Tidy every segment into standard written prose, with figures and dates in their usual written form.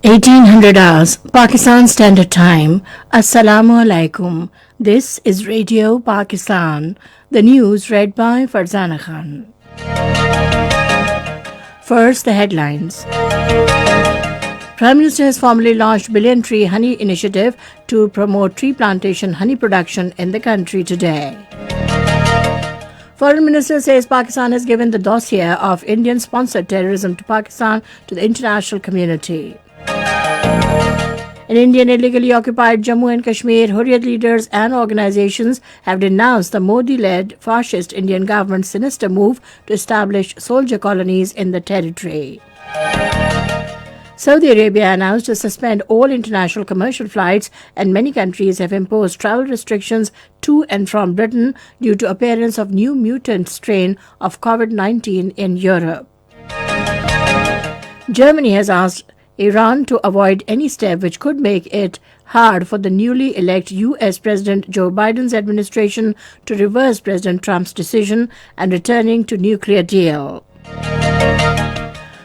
1800 hours, Pakistan Standard Time. Assalamu alaikum. This is Radio Pakistan. The news read by Farzana Khan. First, the headlines. Prime Minister has formally launched Billion Tree Honey Initiative to promote tree plantation honey production in the country today. Foreign Minister says Pakistan has given the dossier of Indian-sponsored terrorism to Pakistan to the international community. In India and illegally occupied Jammu and Kashmir, Hurriyat leaders and organizations have denounced the Modi-led fascist Indian government's sinister move to establish soldier colonies in the territory. Saudi Arabia announced to suspend all international commercial flights, and many countries have imposed travel restrictions to and from Britain due to appearance of new mutant strain of COVID-19 in Europe. Germany has asked Iran to avoid any step which could make it hard for the newly elected U.S. President Joe Biden's administration to reverse President Trump's decision and returning to nuclear deal.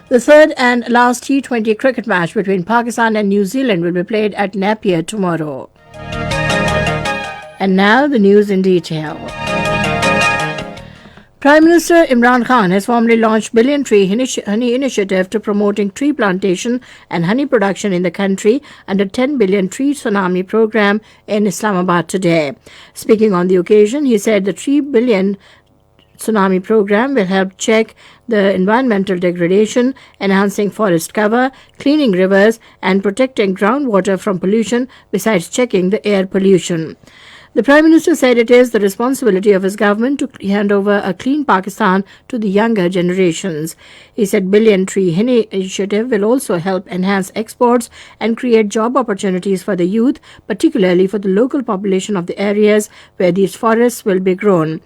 The third and last T20 cricket match between Pakistan and New Zealand will be played at Napier tomorrow. And now the news in detail. Prime Minister Imran Khan has formally launched Billion Tree Honey Initiative to promoting tree plantation and honey production in the country under 10 billion tree tsunami program in Islamabad today. Speaking on the occasion, he said the 3 billion tsunami program will help check the environmental degradation, enhancing forest cover, cleaning rivers, and protecting groundwater from pollution, besides checking the air pollution. The Prime Minister said it is the responsibility of his government to hand over a clean Pakistan to the younger generations. He said Billion Tree Honey Initiative will also help enhance exports and create job opportunities for the youth, particularly for the local population of the areas where these forests will be grown.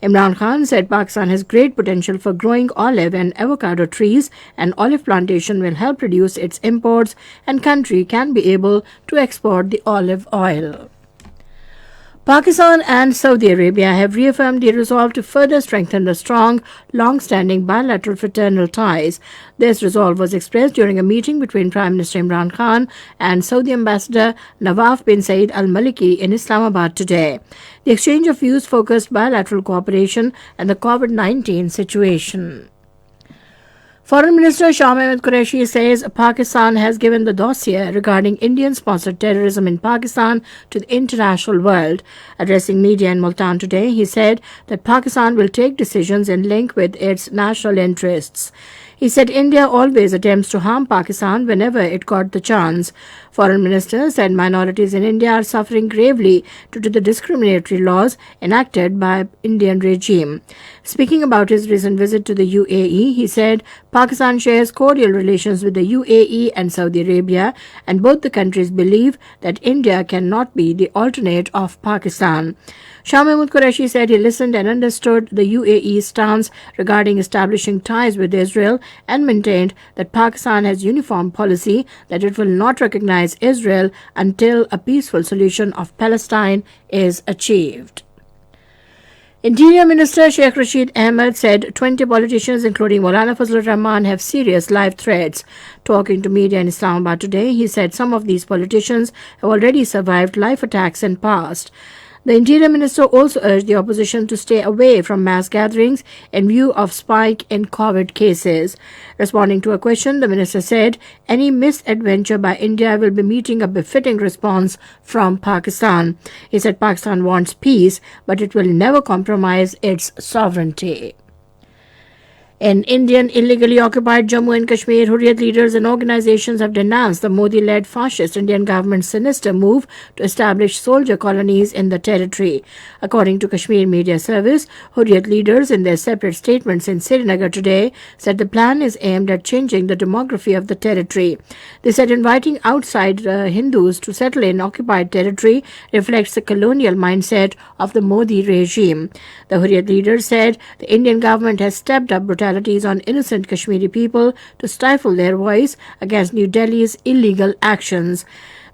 Imran Khan said Pakistan has great potential for growing olive and avocado trees, and olive plantation will help reduce its imports, and country can be able to export the olive oil. Pakistan and Saudi Arabia have reaffirmed their resolve to further strengthen the strong, long-standing bilateral fraternal ties. This resolve was expressed during a meeting between Prime Minister Imran Khan and Saudi Ambassador Nawaf bin Saeed Al Maliki in Islamabad today. The exchange of views focused bilateral cooperation and the COVID-19 situation. Foreign Minister Shah Mehmood Qureshi says Pakistan has given the dossier regarding Indian-sponsored terrorism in Pakistan to the international world. Addressing media in Multan today, he said that Pakistan will take decisions in link with its national interests. He said India always attempts to harm Pakistan whenever it got the chance. Foreign Minister said minorities in India are suffering gravely due to the discriminatory laws enacted by Indian regime. Speaking about his recent visit to the UAE, he said Pakistan shares cordial relations with the UAE and Saudi Arabia, and both the countries believe that India cannot be the alternate of Pakistan. Shah Mehmood Qureshi said he listened and understood the UAE's stance regarding establishing ties with Israel and maintained that Pakistan has uniform policy that it will not recognize Israel until a peaceful solution of Palestine is achieved. Interior Minister Sheikh Rashid Ahmed said 20 politicians, including Maulana Fazlur Rahman, have serious life threats. Talking to media in Islamabad today, he said some of these politicians have already survived life attacks in past. The Interior Minister also urged the opposition to stay away from mass gatherings in view of spike in COVID cases. Responding to a question, the minister said any misadventure by India will be meeting a befitting response from Pakistan. He said Pakistan wants peace, but it will never compromise its sovereignty. In Indian illegally occupied Jammu and Kashmir, Hurriyat leaders and organizations have denounced the Modi-led fascist Indian government's sinister move to establish soldier colonies in the territory. According to Kashmir Media Service, Hurriyat leaders in their separate statements in Srinagar today said the plan is aimed at changing the demography of the territory. They said inviting outside Hindus to settle in occupied territory reflects the colonial mindset of the Modi regime. The Hurriyat leaders said the Indian government has stepped up brutalities on innocent Kashmiri people to stifle their voice against New Delhi's illegal actions.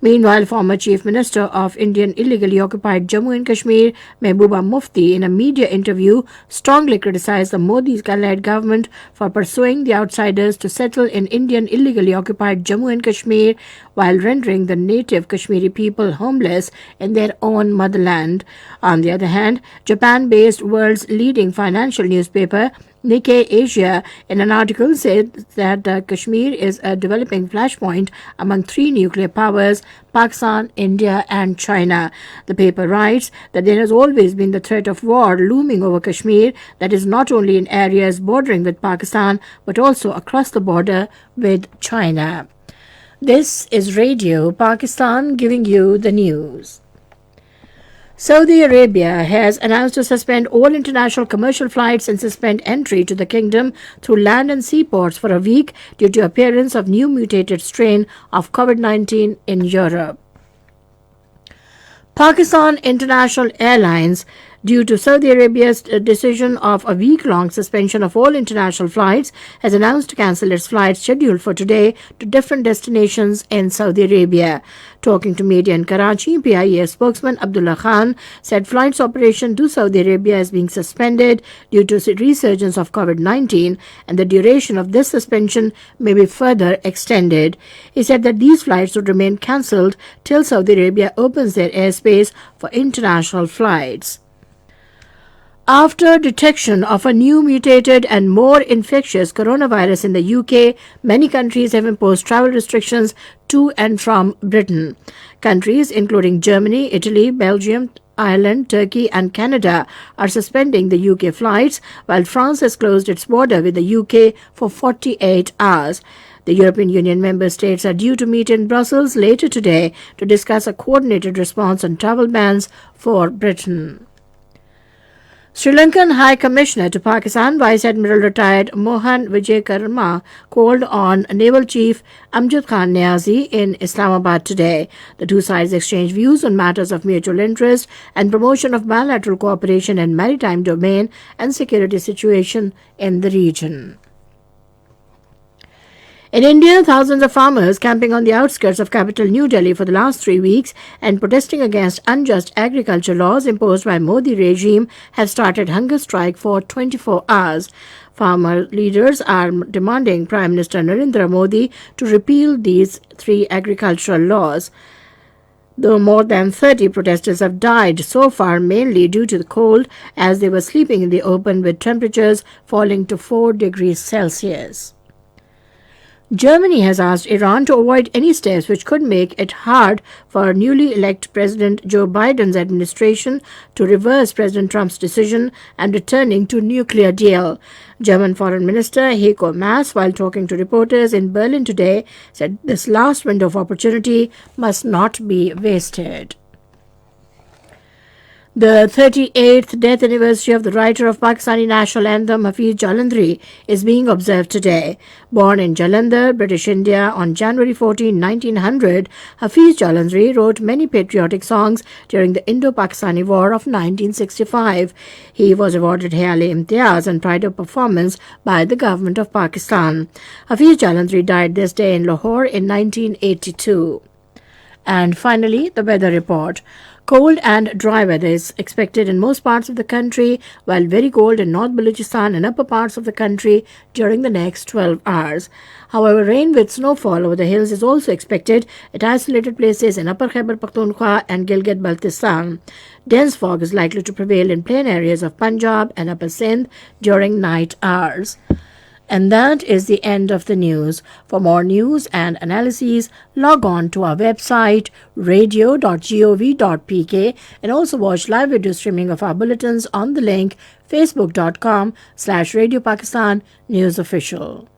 Meanwhile, former Chief Minister of Indian illegally occupied Jammu and Kashmir, Mehbooba Mufti, in a media interview, strongly criticized the Modi-led government for pursuing the outsiders to settle in Indian illegally occupied Jammu and Kashmir while rendering the native Kashmiri people homeless in their own motherland. On the other hand, Japan-based world's leading financial newspaper Nikkei Asia, in an article, said that Kashmir is a developing flashpoint among three nuclear powers, Pakistan, India and China. The paper writes that there has always been the threat of war looming over Kashmir, that is not only in areas bordering with Pakistan but also across the border with China. This is Radio Pakistan giving you the news. Saudi Arabia has announced to suspend all international commercial flights and suspend entry to the kingdom through land and seaports for a week due to appearance of new mutated strain of COVID-19 in Europe. Pakistan International Airlines, due to Saudi Arabia's decision of a week-long suspension of all international flights, has announced to cancel its flights scheduled for today to different destinations in Saudi Arabia. Talking to media in Karachi, PIA spokesman Abdullah Khan said flights operation to Saudi Arabia is being suspended due to resurgence of COVID-19 and the duration of this suspension may be further extended. He said that these flights would remain cancelled till Saudi Arabia opens their airspace for international flights. After detection of a new mutated and more infectious coronavirus in the UK, many countries have imposed travel restrictions to and from Britain. Countries including Germany, Italy, Belgium, Ireland, Turkey and Canada are suspending the UK flights, while France has closed its border with the UK for 48 hours. The European Union member states are due to meet in Brussels later today to discuss a coordinated response on travel bans for Britain. Sri Lankan High Commissioner to Pakistan, Vice Admiral retired Mohan Vijay Karma, called on Naval Chief Amjad Khan Niazi in Islamabad today. The two sides exchanged views on matters of mutual interest and promotion of bilateral cooperation in maritime domain and security situation in the region. In India, thousands of farmers camping on the outskirts of capital New Delhi for the last 3 weeks and protesting against unjust agriculture laws imposed by Modi regime have started hunger strike for 24 hours. Farmer leaders are demanding Prime Minister Narendra Modi to repeal these 3 agricultural laws. Though more than 30 protesters have died so far, mainly due to the cold, as they were sleeping in the open with temperatures falling to 4 degrees Celsius. Germany has asked Iran to avoid any steps which could make it hard for newly elected President Joe Biden's administration to reverse President Trump's decision and returning to nuclear deal. German Foreign Minister Heiko Maas, while talking to reporters in Berlin today, said this last window of opportunity must not be wasted. The 38th death anniversary of the writer of Pakistani national anthem Hafiz Jalandhari is being observed today. Born in Jalandhar, British India on January 14, 1900, Hafiz Jalandhari wrote many patriotic songs during the Indo-Pakistani War of 1965. He was awarded Hayal-e-Imtiaz and Pride of Performance by the government of Pakistan. Hafiz Jalandhari died this day in Lahore in 1982. And finally, the weather report. Cold and dry weather is expected in most parts of the country, while very cold in North Balochistan and upper parts of the country during the next 12 hours. However, rain with snowfall over the hills is also expected at isolated places in Upper Khyber Pakhtunkhwa and Gilgit-Baltistan. Dense fog is likely to prevail in plain areas of Punjab and Upper Sindh during night hours. And that is the end of the news. For more news and analyses, log on to our website radio.gov.pk and also watch live video streaming of our bulletins on the link facebook.com/Radio Pakistan News Official.